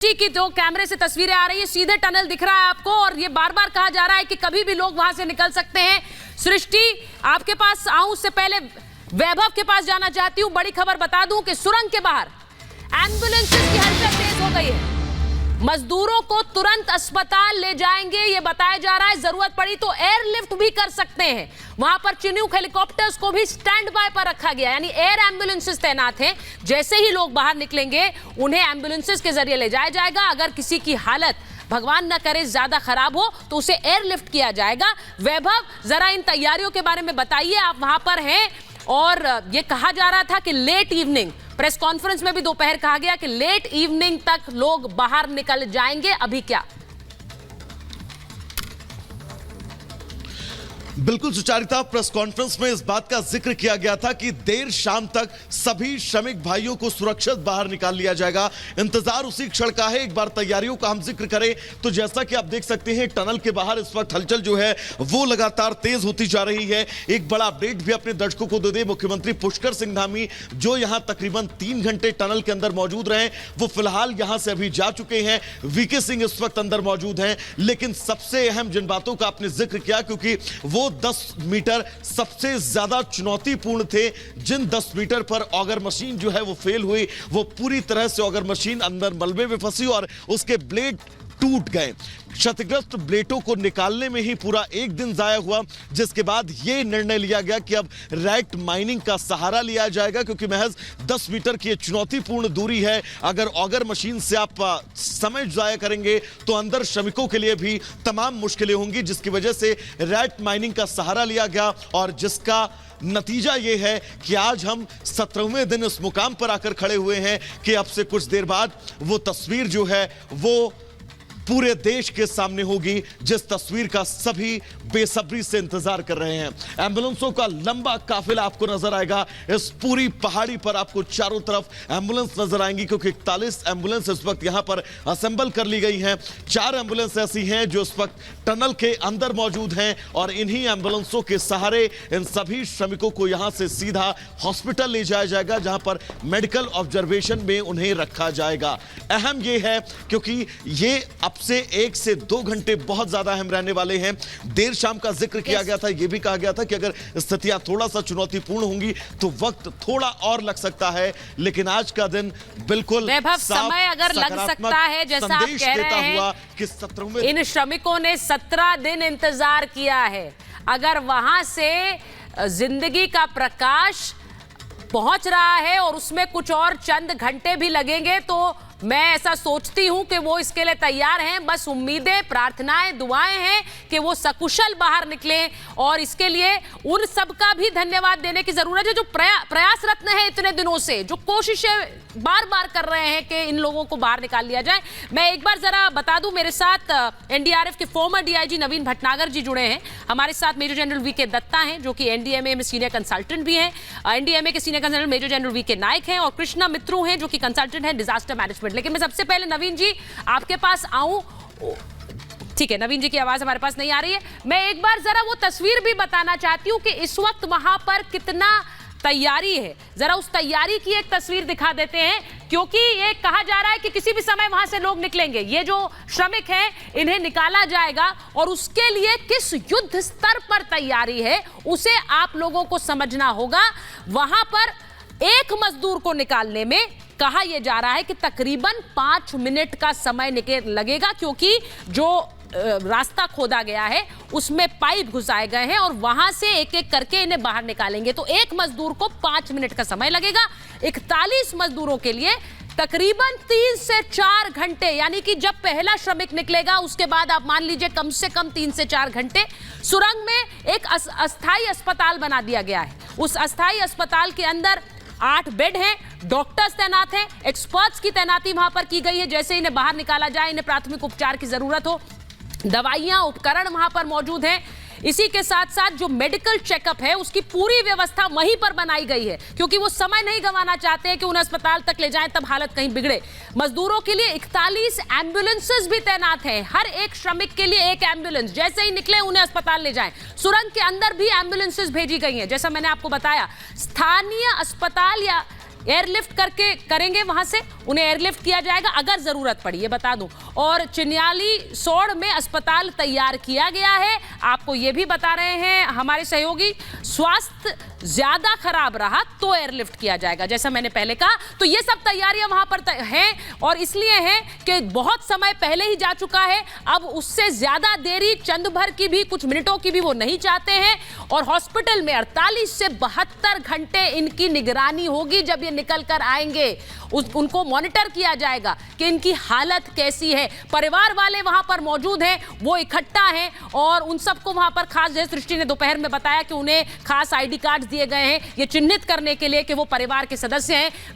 की जो कैमरे से तस्वीरें आ रही है, सीधे टनल दिख रहा है आपको और ये बार बार कहा जा रहा है कि कभी भी लोग वहां से निकल सकते हैं। सृष्टि, आपके पास आऊं उससे पहले वैभव के पास जाना चाहती हूं। बड़ी खबर बता दूं कि सुरंग के बाहर एम्बुलेंसेस की हरकत तेज हो गई है। मजदूरों को तुरंत अस्पताल ले जाएंगे ये बताया जा रहा है। जरूरत पड़ी तो एयरलिफ्ट भी कर सकते हैं। वहां पर चिनूक हेलीकॉप्टर्स को भी स्टैंड बाय पर रखा गया, यानी एयर एम्बुलेंसेस तैनात हैं। जैसे ही लोग बाहर निकलेंगे उन्हें एम्बुलेंसेस के जरिए ले जाया जाएगा। अगर किसी की हालत भगवान न करे ज्यादा खराब हो तो उसे एयरलिफ्ट किया जाएगा। वैभव, जरा इन तैयारियों के बारे में बताइए, आप वहां पर हैं और ये कहा जा रहा था कि लेट इवनिंग, प्रेस कॉन्फ्रेंस में भी दोपहर कहा गया कि लेट इवनिंग तक लोग बाहर निकल जाएंगे, अभी क्या? बिल्कुल सुचारिता, प्रेस कॉन्फ्रेंस में इस बात का जिक्र किया गया था कि देर शाम तक सभी श्रमिक भाइयों को सुरक्षित बाहर निकाल लिया जाएगा। इंतजार उसी क्षण का है। एक बार तैयारियों का हम जिक्र करें तो जैसा कि आप देख सकते हैं टनल के बाहर इस वक्त हलचल जो है वो लगातार तेज होती जा रही है। एक बड़ा अपडेट भी अपने दर्शकों को दे दे, मुख्यमंत्री पुष्कर सिंह धामी जो यहां तकरीबन 3 घंटे टनल के अंदर मौजूद रहे, वो फिलहाल यहां से अभी जा चुके हैं। वीके सिंह इस वक्त अंदर मौजूद हैं। लेकिन सबसे अहम जिन बातों का आपने जिक्र किया, क्योंकि वो 10 मीटर सबसे ज्यादा चुनौतीपूर्ण थे, जिन 10 मीटर पर ऑगर मशीन जो है वो फेल हुई, वो पूरी तरह से ऑगर मशीन अंदर मलबे में फंसी और उसके ब्लेड टूट गए। क्षतिग्रस्त ब्लेडों को निकालने में ही पूरा एक दिन जाया हुआ, जिसके बाद यह निर्णय लिया गया कि अब रैट माइनिंग का सहारा लिया जाएगा, क्योंकि महज 10 मीटर की चुनौतीपूर्ण दूरी है। अगर ऑगर मशीन से आप समय जाया करेंगे तो अंदर श्रमिकों के लिए भी तमाम मुश्किलें होंगी, जिसकी वजह से रैट माइनिंग का सहारा लिया गया। और जिसका नतीजा यह है कि आज हम 17वें दिन इस मुकाम पर आकर खड़े हुए हैं कि अब से कुछ देर बाद वो तस्वीर जो है वो पूरे देश के सामने होगी, जिस तस्वीर का सभी बेसब्री से इंतजार कर रहे हैं। एम्बुलेंसों का लंबा काफिला आपको नजर आएगा। इस पूरी पहाड़ी पर आपको चारों तरफ एम्बुलेंस नजर आएंगी, क्योंकि 41 एम्बुलेंस इस वक्त यहां पर असेंबल कर ली गई हैं। 4 एम्बुलेंस ऐसी हैं जो इस वक्त टनल के अंदर मौजूद हैं और इन्हीं एम्बुलेंसों के सहारे इन सभी श्रमिकों को यहां से सीधा हॉस्पिटल ले जाया जाएगा, जहां पर मेडिकल ऑब्जर्वेशन में उन्हें रखा जाएगा। अहम यह है क्योंकि ये अब से 1 से 2 घंटे बहुत ज्यादा अहम रहने वाले हैं। देर शाम का जिक्र किया गया था, यह भी कहा गया था कि अगर स्थितियां थोड़ा सा चुनौतीपूर्ण होंगी तो वक्त थोड़ा और लग सकता है, लेकिन आज का दिन बिल्कुल समय अगर लग सकता है, जैसा आप कह रहे हैं कि 17वें इन श्रमिकों ने 17 दिन इंतजार किया है। अगर वहां से जिंदगी का प्रकाश पहुंच रहा है और उसमें कुछ और चंद घंटे भी लगेंगे तो मैं ऐसा सोचती हूं कि वो इसके लिए तैयार हैं। बस उम्मीदें, प्रार्थनाएं, दुआएं हैं कि वो सकुशल बाहर निकलें और इसके लिए उन सब का भी धन्यवाद देने की जरूरत है जो प्रयासरत है इतने दिनों से, जो कोशिशें बार बार कर रहे हैं कि इन लोगों को बाहर निकाल लिया जाए। मैं एक बार जरा बता दूं, मेरे साथ एनडीआरएफ के फॉर्मर डीआईजी नवीन भटनागर जी जुड़े हैं। हमारे साथ मेजर जनरल वीके दत्ता हैं जो कि एनडीएमए में सीनियर कंसल्टेंट भी हैं। एनडीएमए के senior consultant major general VK Nayak हैं और कृष्णा मित्रू हैं जो कि कंसल्टेंट हैं डिजास्टर मैनेजमेंट। लेकिन मैं सबसे पहले नवीन जी आपके पास आऊं। ठीक है, नवीन जी की आवाज हमारे पास नहीं आ रही है। मैं एक बार जरा वो तस्वीर भी बताना चाहती हूं कि इस वक्त वहां पर कितना तैयारी है। जरा उस तैयारी की एक तस्वीर दिखा देते हैं, क्योंकि ये कहा जा रहा है कि किसी भी समय वहां से लोग निकलेंगे। ये जो श्रमिक हैं इन्हें निकाला जाएगा और उसके लिए किस युद्ध स्तर पर तैयारी है उसे आप लोगों को समझना होगा। वहां पर एक मजदूर को निकालने में कहा यह जा रहा है कि तकरीबन 5 मिनट का समय लगेगा, क्योंकि जो रास्ता खोदा गया है उसमें पाइप घुसाए गए हैं और वहां से एक एक करके इन्हें बाहर निकालेंगे। तो एक मजदूर को 5 मिनट का समय लगेगा। 41 मजदूरों के लिए तकरीबन 3 से 4 घंटे, यानी कि जब पहला श्रमिक निकलेगा उसके बाद आप मान लीजिए कम से कम 3 से 4 घंटे। सुरंग में एक अस्थाई अस्पताल बना दिया गया है। उस अस्थाई अस्पताल के अंदर 8 बेड हैं, डॉक्टर्स तैनात हैं, एक्सपर्ट्स की तैनाती वहां पर की गई है। जैसे इन्हें बाहर निकाला जाए, इन्हें प्राथमिक उपचार की जरूरत हो, दवाइयां, उपकरण वहां पर मौजूद हैं। इसी के साथ साथ जो मेडिकल चेकअप है उसकी पूरी व्यवस्था वहीं पर बनाई गई है, क्योंकि वो समय नहीं गंवाना चाहते हैं कि उन्हें अस्पताल तक ले जाएं तब हालत कहीं बिगड़े। मजदूरों के लिए 41 एम्बुलेंसेस भी तैनात हैं। हर एक श्रमिक के लिए एक एम्बुलेंस, जैसे ही निकले उन्हें अस्पताल ले जाएं। सुरंग के अंदर भी एम्बुलेंसेस भेजी गई हैं। जैसा मैंने आपको बताया, स्थानीय अस्पताल या एयरलिफ्ट करके करेंगे, वहां से उन्हें एयरलिफ्ट किया जाएगा अगर जरूरत पड़ी, ये बता दूं। और चिन्याली सोड़ में अस्पताल तैयार किया गया है। आपको ये भी बता रहे हैं हमारे सहयोगी, स्वास्थ्य ज्यादा खराब रहा तो एयरलिफ्ट किया जाएगा, जैसा मैंने पहले कहा। तो ये सब तैयारियां वहां पर हैं और इसलिए हैं कि बहुत समय पहले ही जा चुका है, अब उससे ज्यादा देरी, चंद भर की भी, कुछ मिनटों की भी वो नहीं चाहते हैं। और हॉस्पिटल में 48 से 72 घंटे इनकी निगरानी होगी। जब ये निकल कर आएंगे उनको मॉनिटर किया जाएगा कि इनकी हालत कैसी है। परिवार वाले वहां पर मौजूद हैं, वो इकट्ठा हैं और उन सबको वहां पर खास, जैसे सृष्टि ने दोपहर में बताया कि उन्हें खास आईडी कार्ड दिए गए हैं ये चिन्हित करने के लिए कि वो परिवार के सदस्य हैं।